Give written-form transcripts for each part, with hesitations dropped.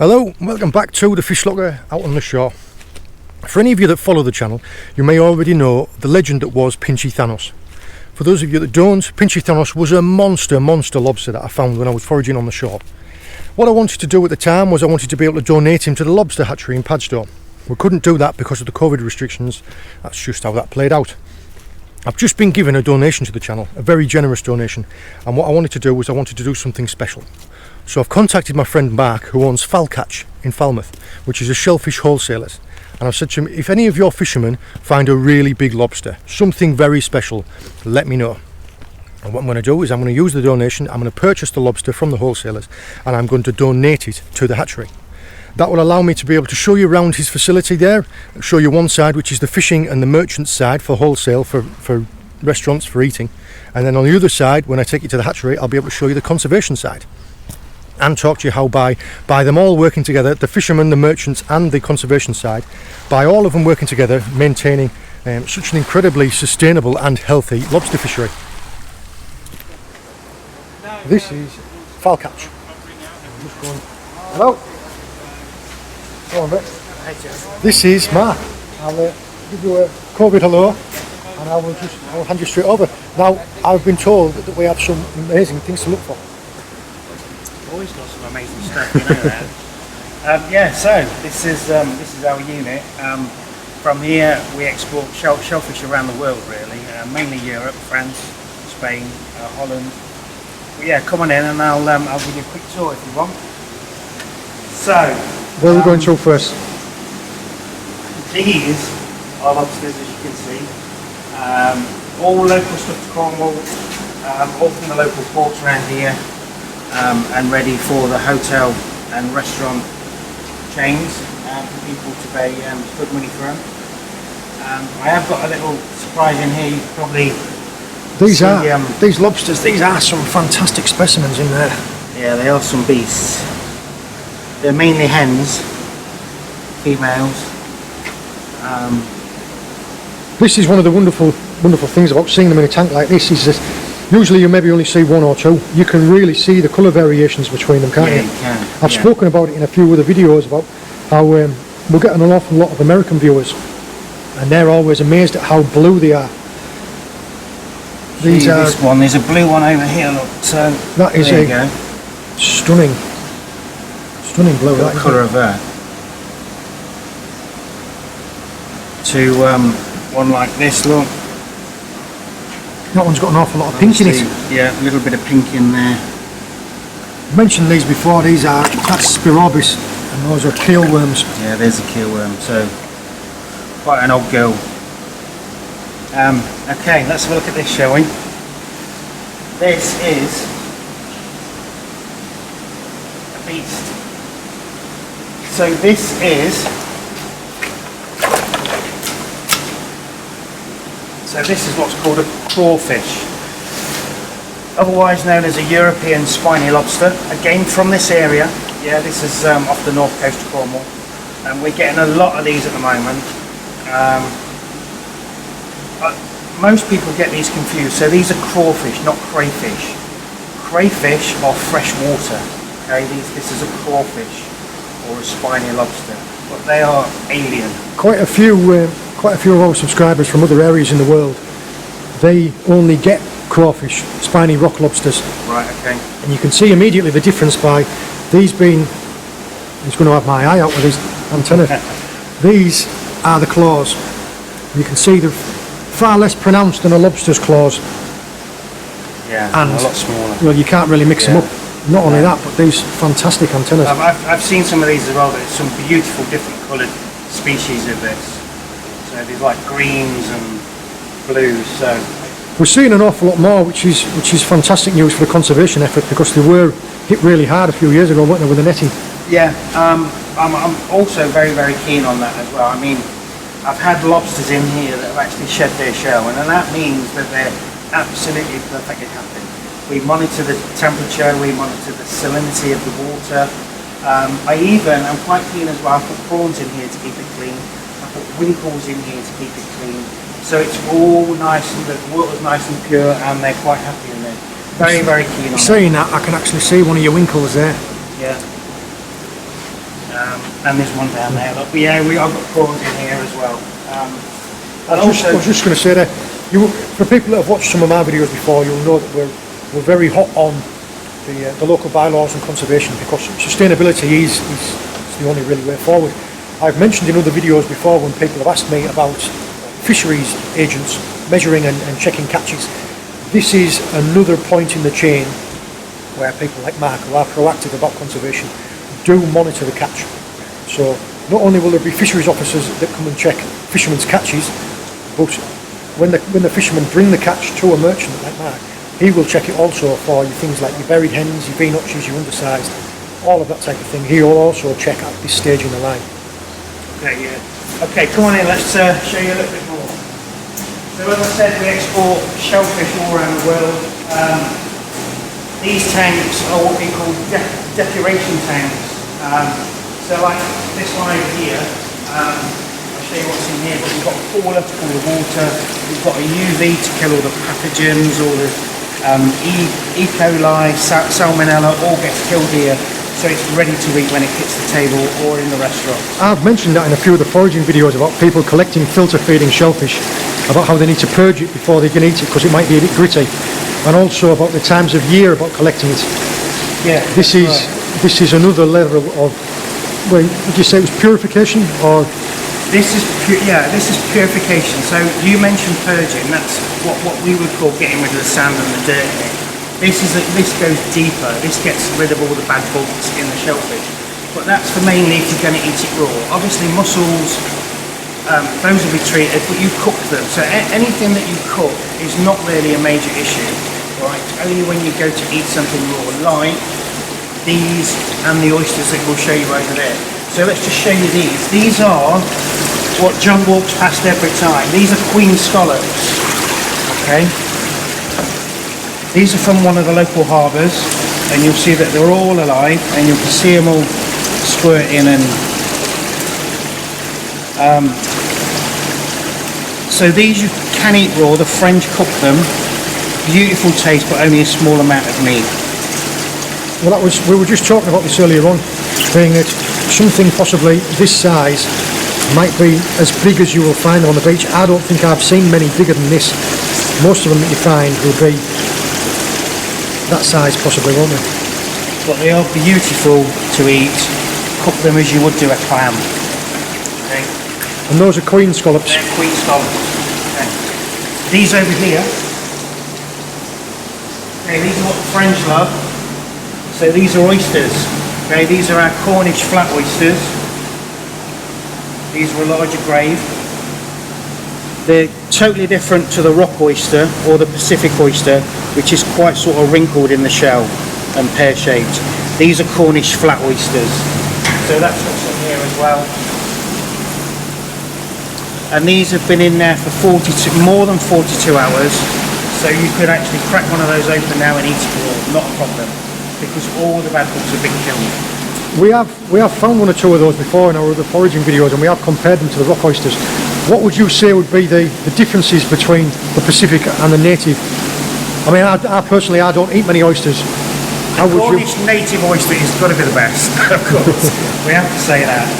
Hello, welcome back to the Fish Locker out on the shore. For any of you that follow the channel, you may already know the legend that was Pinchy Thanos. For those of you that don't, Pinchy Thanos was a monster lobster that I found when I was foraging on the shore. What I wanted to do at the time was I wanted to be able to donate him to the Lobster Hatchery in Padstow. We couldn't do that because of the COVID restrictions. That's just how that played out. I've just been given a donation to the channel, a very generous donation, and what I wanted to do was I wanted to do something special. So I've contacted my friend Mark, who owns Falcatch in Falmouth, which is a shellfish wholesalers, and I've said to him, if any of your fishermen find a really big lobster, something very special, let me know. And what I'm going to do is I'm going to use the donation, I'm going to purchase the lobster from the wholesalers, and I'm going to donate it to the hatchery. That will allow me to be able to show you around his facility there, show you one side, which is the fishing and the merchant side for wholesale, for restaurants, for eating, and then on the other side, when I take it to the hatchery, I'll be able to show you the conservation side and talk to you how by them all working together, the fishermen, the merchants and the conservation side, by all of them working together, maintaining such an incredibly sustainable and healthy lobster fishery. This is Falcatch. Hello. Go on, Rick. This is Mark. I'll give you a COVID hello and I'll hand you straight over. Now, I've been told that we have some amazing things to look for. Always got some amazing stuff, you know that. Yeah, so this is our unit. From here we export shellfish around the world, really, mainly Europe, France, Spain, Holland. But yeah, come on in and I'll give you a quick tour if you want. So, where are we going to first? These are lobsters, as you can see. All local stuff to Cornwall, all from the local ports around here. And ready for the hotel and restaurant chains for people to pay good money for them. I have got a little surprise in here. You probably these lobsters. These are some fantastic specimens in there. Yeah, they are some beasts. They're mainly hens, females. This is one of the wonderful things about seeing them in a tank like this. Is that usually you maybe only see one or two. You can really see the colour variations between them, can't you? Yeah, you can. I've spoken about it in a few other videos about how we're getting an awful lot of American viewers, and they're always amazed at how blue they are. These are. This one, there's a blue one over here. Look, so that is a stunning blue. Look at the colour of that. To one like this, look. That one's got an awful lot of pink in it. Yeah, a little bit of pink in there. I mentioned these before, that's Spirobis and those are keelworms. Yeah, there's a keelworm, so quite an old girl. Okay, let's have a look at this, shall we? This is a beast. So this is what's called a crawfish, otherwise known as a European spiny lobster. Again, from this area. Yeah, this is off the north coast of Cornwall, and we're getting a lot of these at the moment. Most people get these confused. So these are crawfish, not crayfish. Crayfish are fresh water. Okay, this is a crawfish or a spiny lobster, but they are alien. Quite a few of our subscribers from other areas in the world, they only get crawfish, spiny rock lobsters. Right, okay. And you can see immediately the difference by these being, he's going to have my eye out with his antenna. These are the claws. You can see they're far less pronounced than a lobster's claws. Yeah, and a lot smaller. Well, you can't really mix them up. Not only that, but these fantastic antennas. I've seen some of these as well. There's some beautiful different coloured species of this. So there's like greens and blues. So we're seeing an awful lot more, which is fantastic news for the conservation effort, because they were hit really hard a few years ago, weren't they, with the netting? Yeah, I'm also very keen on that as well. I mean, I've had lobsters in here that have actually shed their shell, and that means that they're absolutely perfectly happy. We monitor the temperature, we monitor the salinity of the water. I'm quite keen as well, I put prawns in here to keep it clean. I put winkles in here to keep it clean. So it's all nice and the water's nice and pure, and they're quite happy in there. Very keen on it. Saying that, I can actually see one of your winkles there. Yeah. And there's one down there. Look, yeah, I've got prawns in here as well. I was just going to say that for people that have watched some of my videos before, you'll know that we're very hot on the local bylaws and conservation, because sustainability is the only really way forward. I've mentioned in other videos before, when people have asked me about fisheries agents measuring and checking catches, this is another point in the chain where people like Mark, who are proactive about conservation, do monitor the catch. So not only will there be fisheries officers that come and check fishermen's catches, but when the fishermen bring the catch to a merchant like Mark, he will check it also for things like your buried hens, your V-notches, your undersized, all of that type of thing. He will also check at this stage in the line. Okay, yeah. Okay, come on in, let's show you a little bit more. So as I said, we export shellfish all around the world. These tanks are what we call decoration tanks. So like this line here, I'll show you what's in here, but we've got a cooler to cool the water, we've got a UV to kill all the pathogens, all the E. coli, salmonella, all gets killed here, so it's ready to eat when it hits the table or in the restaurant. I've mentioned that in a few of the foraging videos about people collecting filter feeding shellfish, about how they need to purge it before they can eat it because it might be a bit gritty, and also about the times of year about collecting it. Yeah, this is another level of, well, would you say it was purification, or? This is purification. So you mentioned purging. That's what we would call getting rid of the sand and the dirt in it. This goes deeper. This gets rid of all the bad bugs in the shellfish. But that's for mainly if you're going to eat it raw. Obviously mussels, those will be treated, but you cook them. So anything that you cook is not really a major issue, right? Only when you go to eat something raw, like these and the oysters that we'll show you over there. So let's just show you these. These are what John walks past every time. These are queen scallops, okay? These are from one of the local harbours, and you'll see that they're all alive, and you can see them all squirting and... so these you can eat raw, the French cook them. Beautiful taste, but only a small amount of meat. Well, we were just talking about this earlier on, saying that something possibly this size might be as big as you will find on the beach. I don't think I've seen many bigger than this. Most of them that you find will be that size possibly, won't they? But they are beautiful to eat. Cook them as you would do a clam. Okay. And those are queen scallops? They're queen scallops. Okay. These over here, okay, these are what the French love. So these are oysters. Okay, these are our Cornish flat oysters. These are a larger grade. They're totally different to the rock oyster or the Pacific oyster, which is quite sort of wrinkled in the shell and pear-shaped. These are Cornish flat oysters. So that's what's in here as well. And these have been in there for more than 42 hours. So you could actually crack one of those open now and eat it raw, not a problem, because all the bad bugs have been killed. We have found one or two of those before in our other foraging videos, and we have compared them to the rock oysters. What would you say would be the differences between the Pacific and the native? I mean, I personally don't eat many oysters. How would you? Cornish native oyster has got to be the best, of course. We have to say that.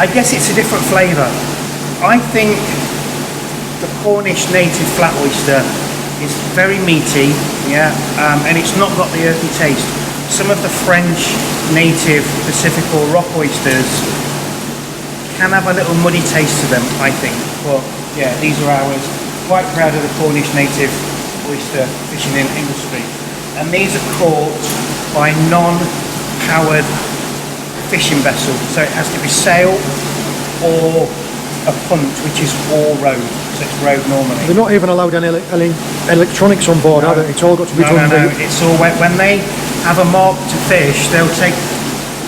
I guess it's a different flavour. I think the Cornish native flat oyster is very meaty, yeah, and it's not got the earthy taste. Some of the French native Pacific or rock oysters can have a little muddy taste to them, I think. But yeah, these are ours. Quite proud of the Cornish native oyster fishing industry. And these are caught by non-powered fishing vessels. So it has to be sail or a punt, which is all rowed. So it's rowed normally. They're not even allowed any electronics on board, are they? It's all got to be done. No, it's all when they have a mark to fish, they'll take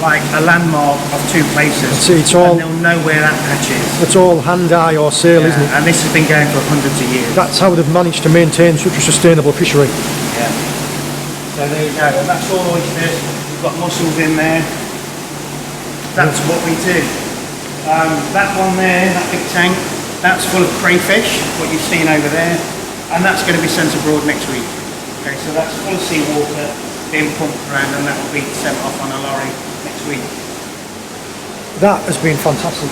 like a landmark of two places, it's all, and they'll know where that patch is. It's all hand, eye or sail, isn't it? And this has been going for hundreds of years. That's how they've managed to maintain such a sustainable fishery. Yeah. So there you go, and that's all oysters. We've got mussels in there. That's what we do. That one there, that big tank, that's full of crayfish, what you've seen over there, and that's going to be sent abroad next week. Okay, so that's full of seawater being pumped around, and that will be sent off on a lorry next week. that has been fantastic.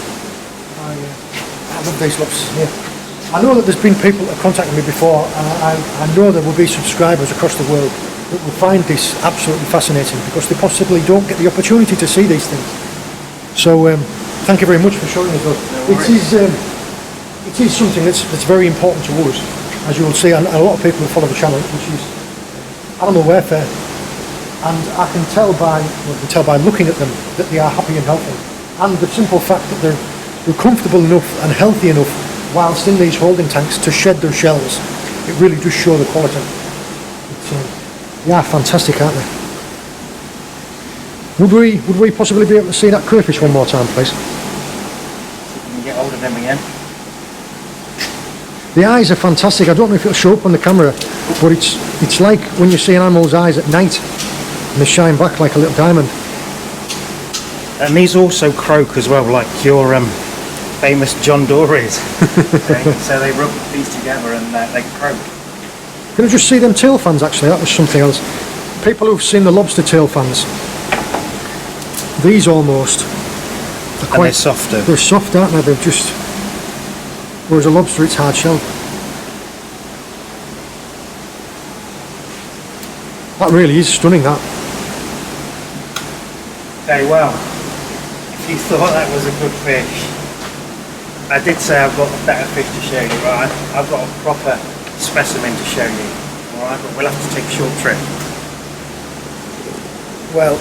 I love these lobsters here. I know that there's been people that have contacted me before, and I know there will be subscribers across the world that will find this absolutely fascinating because they possibly don't get the opportunity to see these things. So thank you very much for showing us those. It is something that's very important to us, as you will see, and a lot of people who follow the channel, which is animal welfare. And I can tell by looking at them that they are happy and healthy, and the simple fact that they're comfortable enough and healthy enough whilst in these holding tanks to shed their shells. It really does show the quality. They are fantastic, aren't they? Would we possibly be able to see that crayfish one more time, please? See if we can get hold of them again. The eyes are fantastic. I don't know if it'll show up on the camera, but it's like when you see an animal's eyes at night and they shine back like a little diamond. And these also croak as well, like your famous John Dory's. Okay? So they rub these together and they croak. Can I just see them tail fans actually? That was something else. People who've seen the lobster tail fans, these almost are quite... And they're softer. They're soft, aren't they? They've just... Whereas a lobster, it's hard shelled. That really is stunning, that. Okay, well, if you thought that was a good fish, I did say I've got a better fish to show you, right? I've got a proper specimen to show you, alright? But we'll have to take a short trip. Well,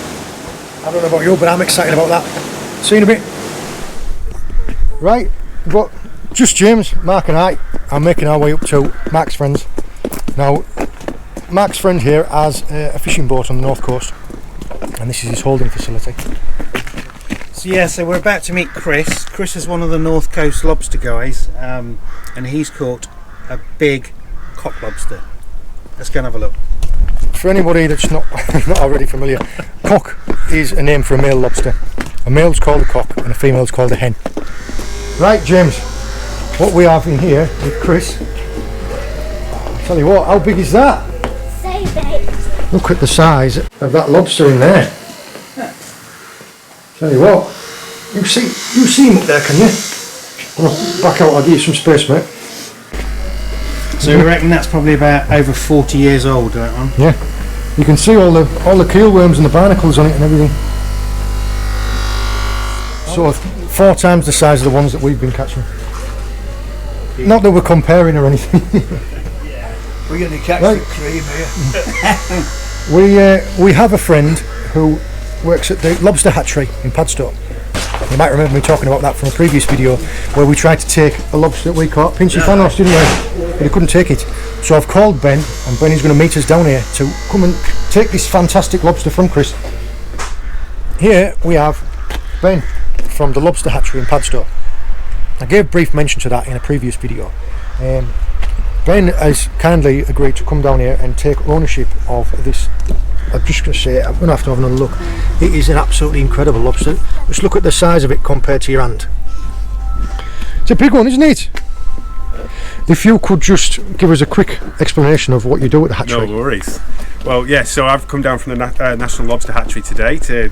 I don't know about you, but I'm excited about that. See you in a bit. Right, but just James, Mark and I are making our way up to Mark's friends. Now, Mark's friend here has a fishing boat on the north coast, and this is his holding facility. So yeah, so we're about to meet Chris. Chris is one of the North Coast lobster guys, and he's caught a big cock lobster. Let's go and have a look. For anybody that's not already familiar, cock is a name for a male lobster. A male's called a cock and a female's called a hen. Right, James, what we have in here with Chris, I'll tell you what, how big is that? So big. Look at the size of that lobster in there. Tell you what, you see him up there, can you? Well, back out, I'll give you some space, mate. So we reckon that's probably about over 40 years old, that one. Yeah, you can see all the keel worms and the barnacles on it and everything. So 4 times the size of the ones that we've been catching. Not that we're comparing or anything. We're going to catch the cream here. We have a friend who works at the Lobster Hatchery in Padstow. You might remember me talking about that from a previous video where we tried to take a lobster that we caught, Pinchy Thanos, didn't we? But he couldn't take it. So I've called Ben, and Ben is going to meet us down here to come and take this fantastic lobster from Chris. Here we have Ben from the Lobster Hatchery in Padstow. I gave brief mention to that in a previous video. Ben has kindly agreed to come down here and take ownership of this. I'm just going to say, I'm going to have another look. It is an absolutely incredible lobster. Just look at the size of it compared to your hand. It's a big one, isn't it? If you could just give us a quick explanation of what you do at the hatchery. No worries. Well, yeah, so I've come down from the National Lobster Hatchery today to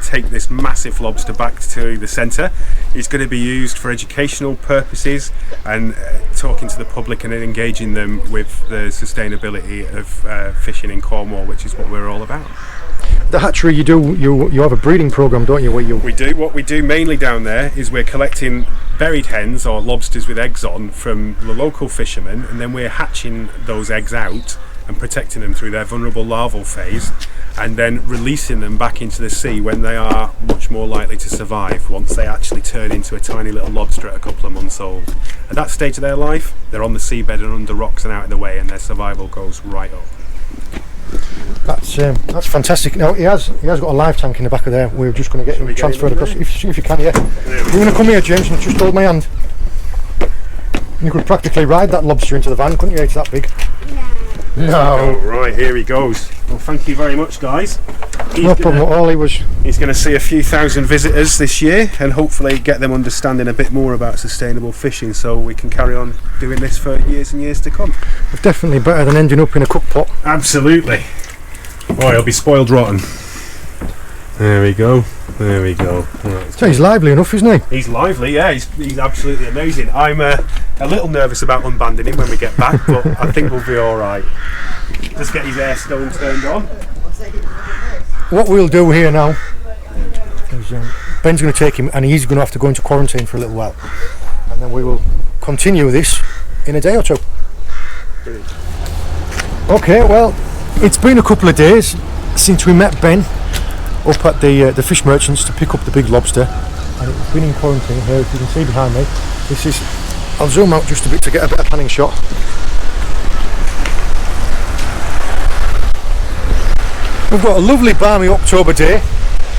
take this massive lobster back to the centre. It's going to be used for educational purposes and talking to the public and engaging them with the sustainability of fishing in Cornwall, which is what we're all about. The hatchery, you have a breeding programme, don't you? We do. What we do mainly down there is we're collecting buried hens or lobsters with eggs on from the local fishermen, and then we're hatching those eggs out and protecting them through their vulnerable larval phase, and then releasing them back into the sea when they are much more likely to survive once they actually turn into a tiny little lobster at a couple of months old. At that stage of their life, they're on the seabed and under rocks and out of the way, and their survival goes right up. That's fantastic. Now he has got a live tank in the back of there. We're just going to get him transferred across. If you can, yeah. You're going to come here, James, and just hold my hand. You could practically ride that lobster into the van, couldn't you? It's that big. No. Oh, right, here he goes. Well, thank you very much, guys. No problem at all. He's going to see a few thousand visitors this year and hopefully get them understanding a bit more about sustainable fishing, so we can carry on doing this for years and years to come. It's definitely better than ending up in a cook pot. Absolutely. Oh, he'll be spoiled rotten. There we go. There we go. Right. So he's lively enough, isn't he? He's lively, yeah. He's absolutely amazing. I'm a little nervous about unbanding him when we get back, but I think we'll be all right. Just get his air stone turned on. What we'll do here now is Ben's going to take him, and he's going to have to go into quarantine for a little while, and then we will continue this in a day or two. Brilliant. Okay, well, it's been a couple of days since we met Ben up at the fish merchants to pick up the big lobster, and it's been in quarantine here. If you can see behind me, this is, I'll zoom out just a bit to get a better panning shot. We've got a lovely balmy October day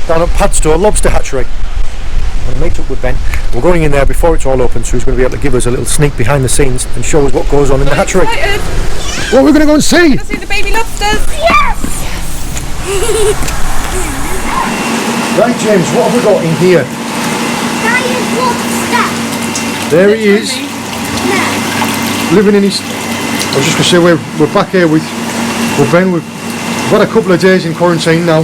down at Padstow Lobster Hatchery. I'm going to meet up with Ben. We're going in there before it's all open, so he's going to be able to give us a little sneak behind the scenes and show us what goes on in the hatchery. Excited. What are we going to go and see? Let's see the baby lobsters. Yes! Right, James, what have we got in here? Giant lobster. There he is, No. living in his... I was just going to say, we're back here with Ben. We've had a couple of days in quarantine now,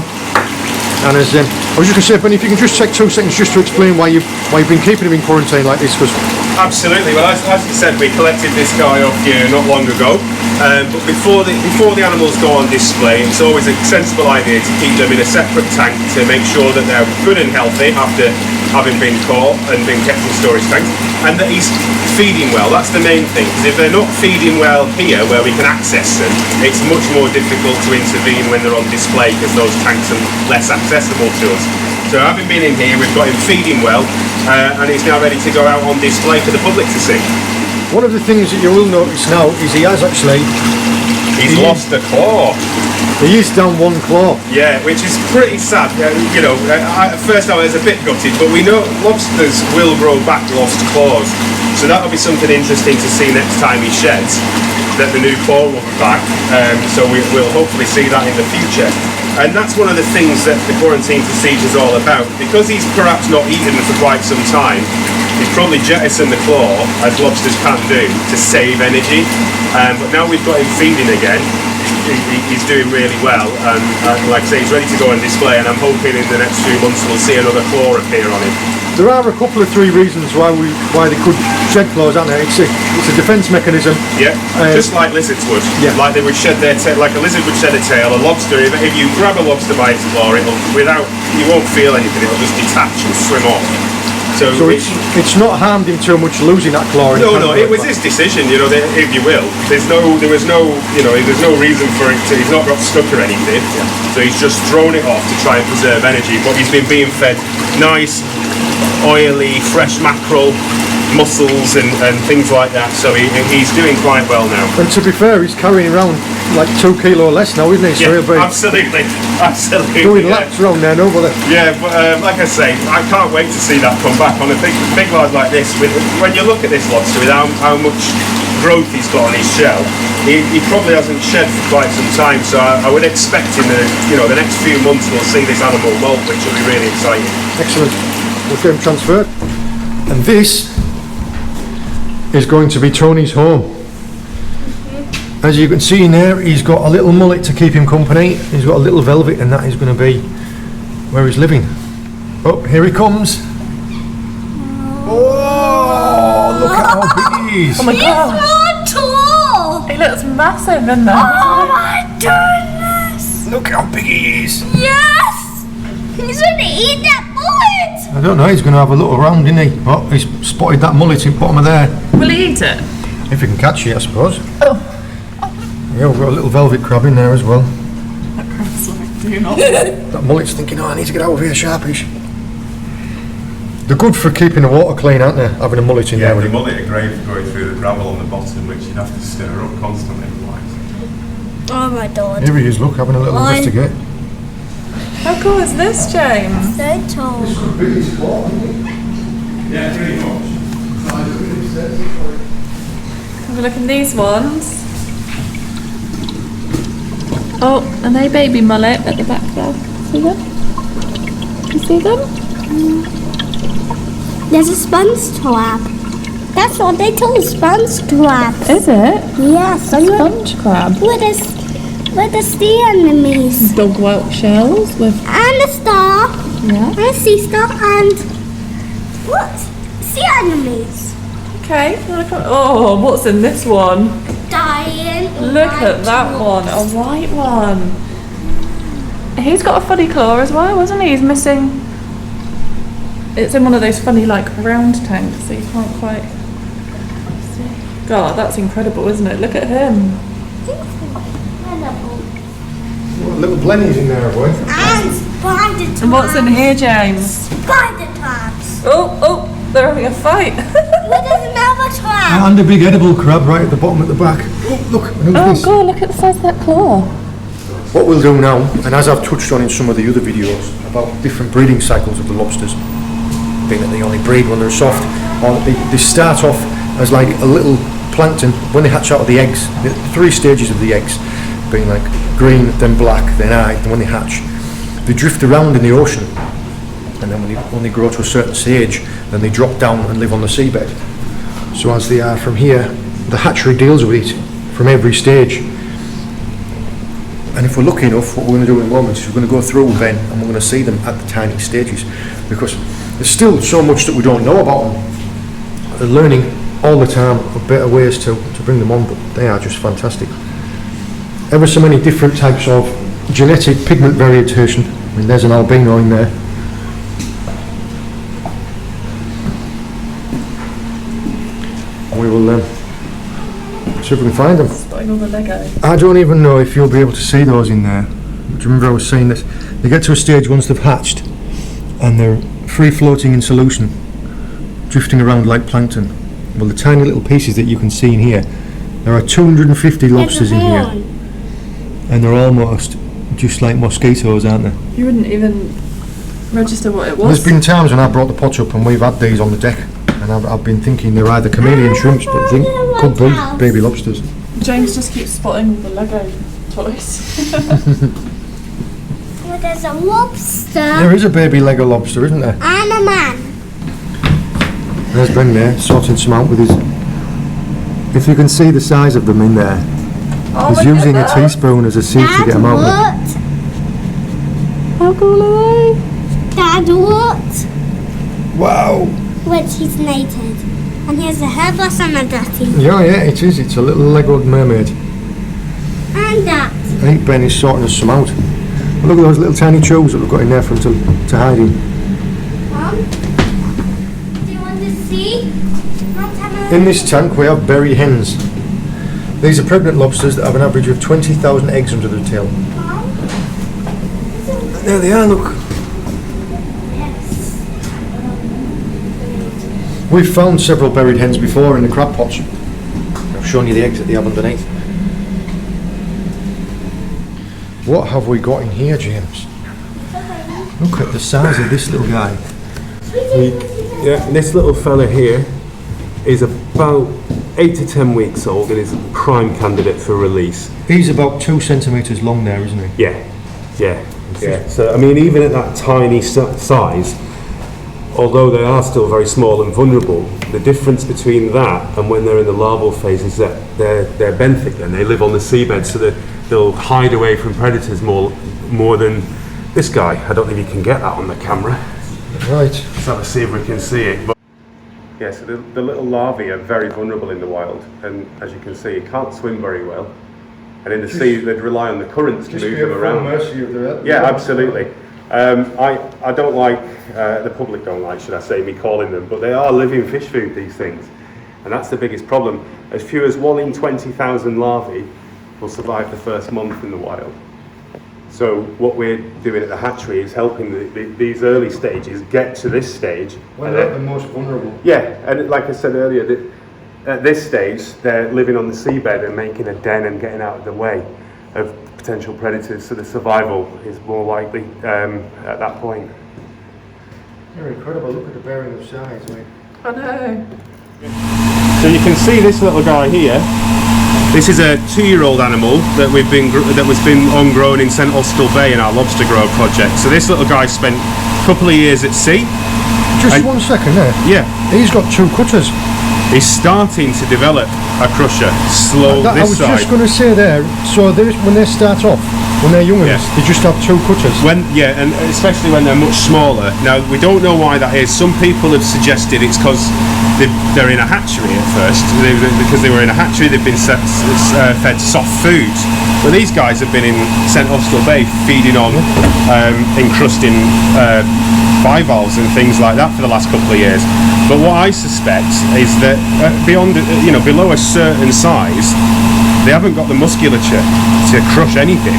and as I was just going to say, Ben, if you can just take 2 seconds just to explain why you've been keeping him in quarantine like this, because... Absolutely. Well, as you said, we collected this guy off you not long ago. But before the animals go on display, it's always a sensible idea to keep them in a separate tank to make sure that they're good and healthy after having been caught and been kept in storage tanks, and that he's feeding well. That's the main thing. Because if they're not feeding well here, where we can access them, it's much more difficult to intervene when they're on display because those tanks are less accessible to us. So having been in here, we've got him feeding well, and he's now ready to go out on display for the public to see. One of the things that you will notice now is he has actually... He's lost a claw. He is down one claw. Yeah, which is pretty sad. You know, at first I was a bit gutted, but we know lobsters will grow back lost claws. So that'll be something interesting to see next time he sheds, that the new claw will be back. So we'll hopefully see that in the future. And that's one of the things that the quarantine procedure is all about. Because he's perhaps not eaten for quite some time, he's probably jettisoned the claw, as lobsters can do, to save energy. But now we've got him feeding again, he's doing really well. And like I say, he's ready to go on display, and I'm hoping in the next few months we'll see another claw appear on him. There are a couple of 3 reasons why they could shed claws, aren't there? It's a defence mechanism. Yeah, just like lizards would. Yeah. Like they would shed their tail, like a lizard would shed a tail. A lobster, if you grab a lobster by its claw, you won't feel anything. It'll just detach and swim off. So it's not harmed him too much losing that claw. No, it was his decision, you know, if you will. There's no reason for it to. He's not got stuck or anything. Yeah. So he's just thrown it off to try and preserve energy. But he's been being fed nice, oily, fresh mackerel, mussels and things like that. So he's doing quite well now. And to be fair, he's carrying around like 2 kilo less now, isn't he? So Yeah, absolutely. Doing laps around there, no bother. Yeah, but like I say, I can't wait to see that come back on a big lad like this. When you look at this lobster, with how much growth he's got on his shell, he probably hasn't shed for quite some time. So I would expect in the next few months we'll see this animal molt, which will be really exciting. Excellent. We'll get him transferred. And this is going to be Tony's home. As you can see in there, he's got a little mullet to keep him company. He's got a little velvet, and that is going to be where he's living. Oh, here he comes. Oh, look at how big he is. Oh my god. He's so tall. He looks massive, doesn't he? Oh my goodness. Look how big he is. Yes. He's going to eat that bullet. I don't know, he's going to have a look around, isn't he? Oh, he's spotted that mullet in the bottom of there. Will he eat it? If he can catch it, I suppose. Oh. Yeah, we've got a little velvet crab in there as well. That crab's like, do not. That mullet's thinking, I need to get out of here, sharpish. They're good for keeping the water clean, aren't they? Having a mullet in there. The mullet are great for going through the gravel on the bottom, which you'd have to stir up constantly otherwise. Oh my god. Here he is, look, having a little investigate. How cool is this, James? So tall. Yeah, pretty much. Have a look at these ones. Oh, and they baby mullet at the back there. See them? You see them? There's a sponge crab. That's what they call sponge crabs. Is it? Yes. Sponge crab. With the sea enemies. Dog white shells with And a star. Yeah. And sea star and what? Sea anemones. Okay. Oh, what's in this one? Dying. Look at that one, a white one. He's got a funny claw as well, isn't he? He's missing. It's in one of those funny, like, round tanks, so you can't quite see. God, that's incredible, isn't it? Look at him. Little blennies in there, boy. And spider traps. And what's in here, James? Spider traps. Oh, they're having a fight. Look, there's another trap. And a big edible crab right at the bottom at the back. Oh, look, and who's this? God, look at the size of that claw. What we'll do now, and as I've touched on in some of the other videos about different breeding cycles of the lobsters, being that they only breed when they're soft, or they start off as like a little plankton when they hatch out of the eggs. The 3 stages of the eggs, being like green, then black, then eye, then when they hatch, they drift around in the ocean, and then when they grow to a certain stage, then they drop down and live on the seabed. So as they are from here, the hatchery deals with it from every stage. And if we're lucky enough, what we're going to do in a moment is we're going to go through then and we're going to see them at the tiny stages, because there's still so much that we don't know about them. They're learning all the time of better ways to bring them on, but they are just fantastic. Ever so many different types of genetic pigment variation. I mean, there's an albino in there. We will see if we can find them. Spotting all the Lego. I don't even know if you'll be able to see those in there. Do you remember I was saying this? They get to a stage once they've hatched and they're free floating in solution, drifting around like plankton. Well, the tiny little pieces that you can see in here, there are 250 lobsters in here, and they're almost just like mosquitoes, aren't they? You wouldn't even register what it was. There's been times when I brought the pots up and we've had these on the deck, and I've been thinking they're either chameleon shrimps, but I think could be baby lobsters. James just keeps spotting all the Lego toys. Well, there's a lobster. There is a baby Lego lobster, isn't there? And a man. There's Ben there, sorting some out with his... If you can see the size of them in there, he's using a teaspoon as a sieve to get them out. What? How cool are they? Dad, what? Wow! Which he's naked. And here's a hairbrush and a dirty. Yeah, it is. It's a little Lego mermaid. And that. I think Ben is sorting us some out. But look at those little tiny chews that we've got in there for him to hide in. Mom, do you want to see? Mom, tell me. In this tank we have berry hens. These are pregnant lobsters that have an average of 20,000 eggs under their tail. Mom? There they are, look. Yes. We've found several buried hens before in the crab pots. I've shown you the eggs that they have underneath. What have we got in here, James? Look at the size of this little guy. Yeah, this little fella here is about 8 to 10 weeks old and is a prime candidate for release. He's about 2 centimetres long there, isn't he? Yeah. So, I mean, even at that tiny size, although they are still very small and vulnerable, the difference between that and when they're in the larval phase is that they're benthic and they live on the seabed, so they'll hide away from predators more than this guy. I don't think you can get that on the camera. Right. Let's have a see if we can see it. But yeah, so the little larvae are very vulnerable in the wild, and as you can see, you can't swim very well. And in the sea, they'd rely on the currents to move them around. Yeah, absolutely. I don't like, the public don't like, should I say, me calling them, but they are living fish food, these things. And that's the biggest problem. As few as 1 in 20,000 larvae will survive the first month in the wild. So what we're doing at the hatchery is helping these early stages get to this stage. When they're the most vulnerable. Yeah, and like I said earlier, at this stage, they're living on the seabed and making a den and getting out of the way of potential predators, so the survival is more likely at that point. You're incredible. Look at the bearing of size, mate. I know. So you can see this little guy here. This is a 2-year-old animal that was been on grown in St Austell Bay in our lobster grow project. So this little guy spent a couple of years at sea. Just 1 second there. Yeah. He's got 2 cutters. is starting to develop a crusher slowly. I was just going to say there, so when they start off, when they're young, Yeah. they just have 2 cutters. And especially when they're much smaller. Now, we don't know why that is. Some people have suggested it's because they're in a hatchery at first. Because they were in a hatchery, they've been fed soft foods. But these guys have been in St Austell Bay feeding on encrusting bivalves and things like that for the last couple of years. But what I suspect is that below a certain size, they haven't got the musculature to crush anything.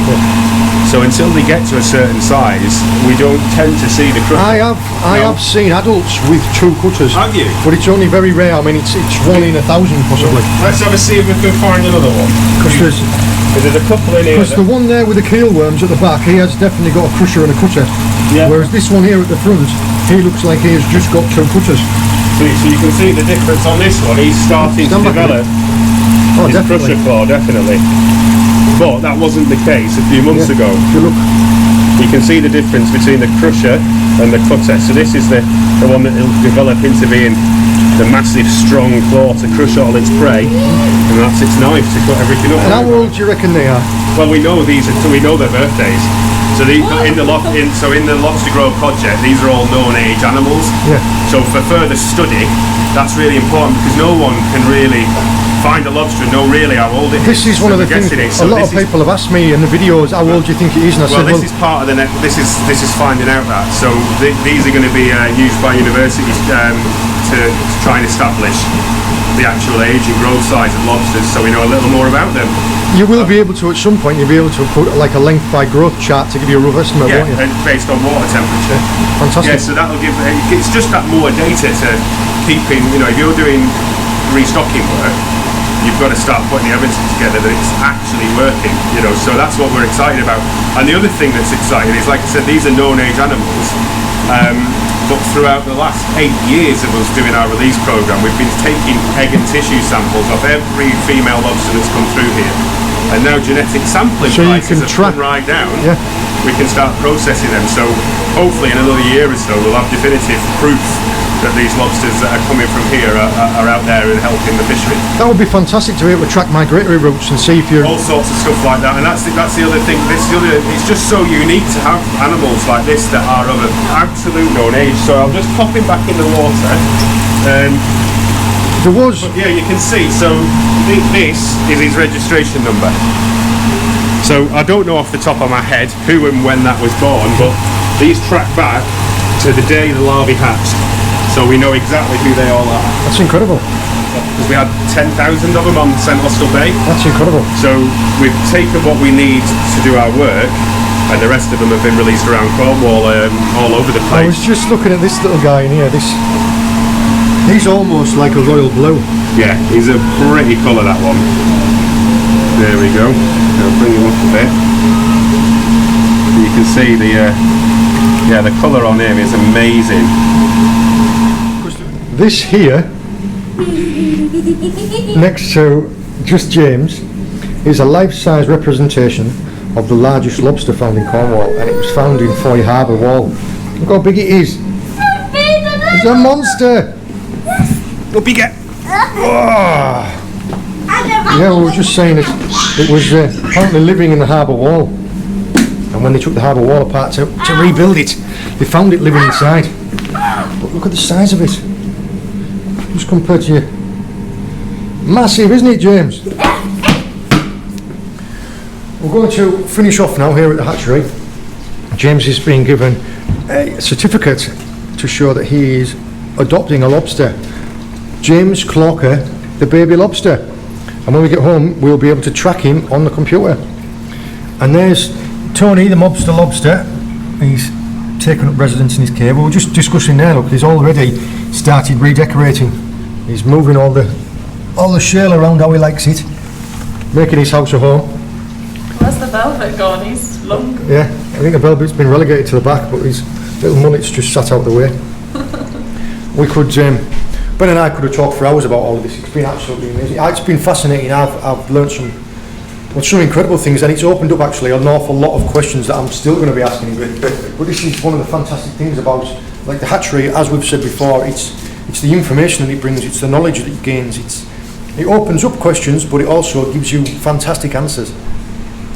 So until they get to a certain size, we don't tend to see the crush. I have seen adults with 2 cutters. Have you? But it's only very rare. I mean, it's 1 in 1,000 possibly. Let's have a see if we can find another one. Because There's a couple in here. the one there with the keel worms at the back, he has definitely got a crusher and a cutter. Yeah. Whereas this one here at the front, he looks like he has just got 2 cutters. So you can see the difference on this one. He's starting to Stand back a develop Oh, his definitely. crusher claw, definitely. But that wasn't the case a few months ago. If you look, You can see the difference between the crusher and the cutter. So this is the one that will develop into being the massive strong claw to crush all its prey, and that's its knife to cut everything up. and how old do you reckon they are? Well, we know we know their birthdays. So in the Lobster Grove project, these are all known age animals. Yeah. So for further study, that's really important because no one can really find a lobster and know really how old it is. This is one of the we're things. guessing it. A So lot of this is- people have asked me in the videos, how old do you think it is? And I Well, said, this is part of the this is finding out that. So these are going to be used by universities to try and establish the actual age and growth size of lobsters, so we know a little more about them. you will be able to at some point. You'll be able to put like a length by growth chart to give you a rough estimate, Yeah, won't you? and based on water temperature. Fantastic. Yeah, so that'll give. It's just that more data to keeping. If you're doing restocking work, you've got to start putting the evidence together that it's actually working. So that's what we're excited about. And the other thing that's exciting is, like I said, these are known age animals. But throughout the last 8 years of us doing our release program, we've been taking egg and tissue samples of every female lobster that's come through here. And now genetic sampling So you prices can have track- come right down. Yeah. We can start processing them. So hopefully in another year or so we'll have definitive proof that these lobsters that are coming from here are out there and helping the fishery. That would be fantastic to be able to track migratory routes and see if you're. All sorts of stuff like that, and that's the other thing. It's just so unique to have animals like this that are of an absolute known age. So I'll just pop him back in the water. There was. Yeah, you can see. So this is his registration number. So I don't know off the top of my head who and when that was born, but these track back to the day the larvae hatched. So we know exactly who they all are. That's incredible. Because we had 10,000 of them on St Austell Bay. That's incredible. So we've taken what we need to do our work, and the rest of them have been released around Cornwall, all over the I place. was just looking at this little guy in here. He's almost like a royal blue. Yeah, he's a pretty colour, that one. There we go. I'll bring him up a bit. You can see the colour on him is amazing. This here, next to just James, is a life-size representation of the largest lobster found in Cornwall, and it was found in Foy Harbour Wall. Look how big it is. It's a monster. Up you get. Yeah, we were just saying it was apparently living in the harbour wall, and when they took the harbour wall apart to rebuild it, they found it living inside. But look at the size of it, just compared to you. Massive, isn't it, James? We're going to finish off now here at the hatchery. James is being given a certificate to show that he is adopting a lobster. James Clocker, the baby lobster. And when we get home, we'll be able to track him on the computer. And there's Tony, the mobster lobster. He's taken up residence in his cave. We were just discussing there, look, he's already started redecorating. He's moving all the shell around how he likes it, making his house a home. Where's the velvet gone? He's long. Yeah, I think the velvet's been relegated to the back, but his little munnet's just sat out the way. We could, Ben and I could have talked for hours about all of this. It's been absolutely amazing. It's been fascinating. I've learned some incredible things, and it's opened up actually an awful lot of questions that I'm still going to be asking. But this is one of the fantastic things about, like, the hatchery. As we've said before, it's It's the information that it brings, it's the knowledge that it gains, it opens up questions, but it also gives you fantastic answers.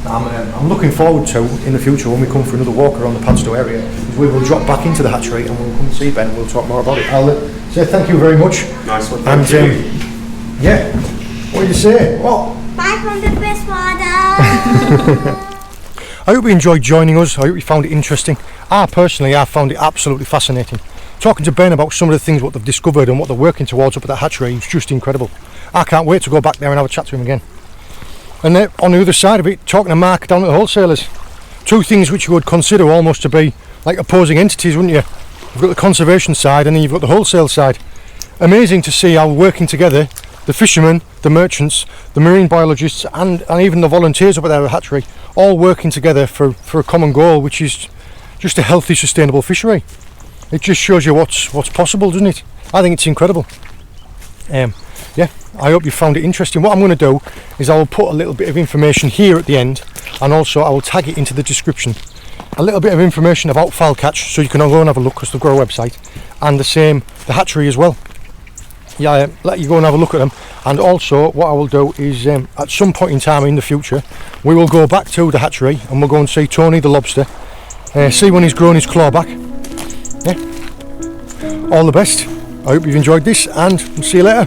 I'm looking forward to, in the future, when we come for another walk around the Padstow area, is we will drop back into the hatchery and we'll come and see Ben and we'll talk more about it. I'll say thank you very much. Nice one, and thank you. Yeah, what do you say? Well, Bye from the freshwater. I hope you enjoyed joining us. I hope you found it interesting. I found it absolutely fascinating. Talking to Ben about some of the things what they've discovered and what they're working towards up at that hatchery is just incredible. I can't wait to go back there and have a chat to him again. And then on the other side of it, talking to Mark down at the wholesalers. Two things which you would consider almost to be like opposing entities, wouldn't you? You've got the conservation side and then you've got the wholesale side. Amazing to see how working together, the fishermen, the merchants, the marine biologists and even the volunteers up there at the hatchery, all working together for a common goal, which is just a healthy, sustainable fishery. It just shows you what's possible, doesn't it? I think it's incredible. Yeah, I hope you found it interesting. What I'm going to do is I will put a little bit of information here at the end, and also I will tag it into the description. A little bit of information about fowl catch, so you can go and have a look, because they've got a website, and the hatchery as well. Yeah, let you go and have a look at them. And also what I will do is at some point in time in the future we will go back to the hatchery and we'll go and see Tony the lobster, see when he's grown his claw back. Yeah, all the best. I hope you've enjoyed this and see you later.